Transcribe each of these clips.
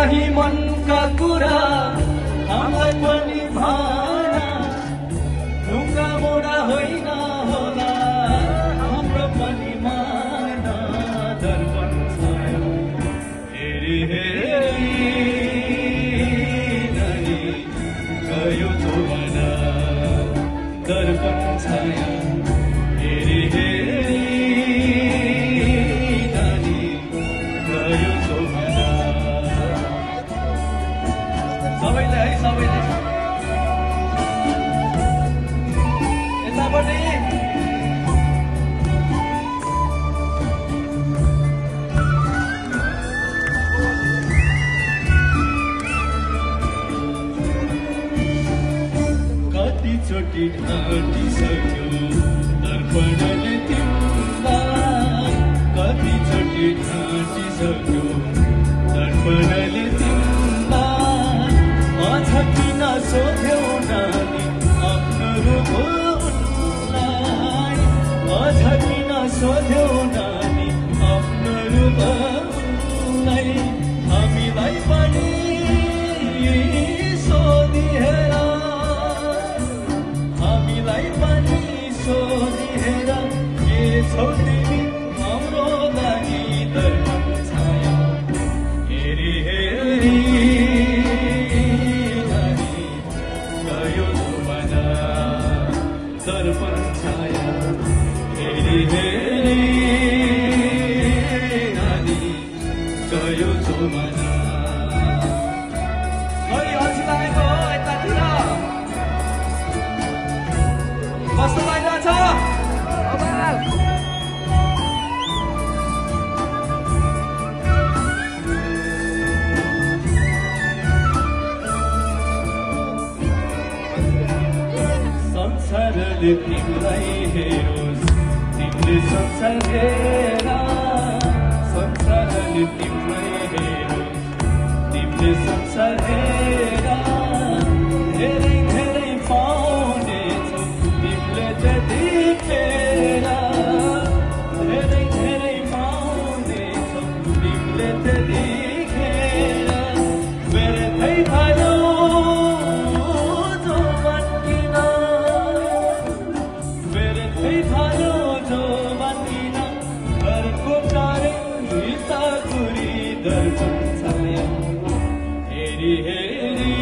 कहीं मन का कुरा हामीलाई पनि भाना ढुङ्गा मोडा होइन होला हाम्रो पनि मान दर्पण छाया हेरी हेरी नानी गयो जोवाना दर्पण छाया हेरी हेरी नानी गयो जोवाना सबैले है सबैले यतापट्टि कतिचोटि ढाँटिसक्यो दर्पणले तिमीलाई कतिचोटि ढाँटिसक्यो दर्पणले तिमीलाई अझ किन सोध्यौ नानी आफ्नो रूप उनलाई अझ किन सोध्यौ नानी आफ्नो रूप उनलाई हामीलाई पनि सोधिहेर हामीलाई पनि सोधिहेर के छौ तिमी हाम्रो लागि दर्पण छाया हेरी हेरी नानी गयो जोवाना दर्पण छाया हेरी हेरी नानी गयो जोवाना अल्छी लागेको हो यतातिर कस्तो लागिरहेछ संसारले तिमीलाई हेरोस् तिमीले संसार हेर संसारले तिमीलाई हेरोस् तिमीले संसार हेर धेरै धेरै पाउनेछौ तिमीले त्यतिखेर धेरै धेरै पाउनेछौ तिमीले त्यतिखेर व्यर्थै भयो जोवन किन व्यर्थै भयो जोवन किन घरको टाढे हिसाकुरी दर्पण छाया हेरी हेरी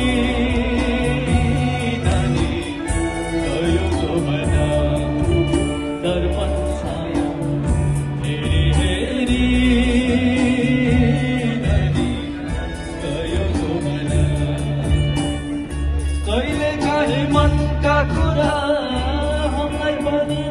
नानी गयो जोवाना दर्पण छाया हेरी हेरी नानी गयो जोवाना कहिले काहीँ मनका कुरा हामीलाई पनि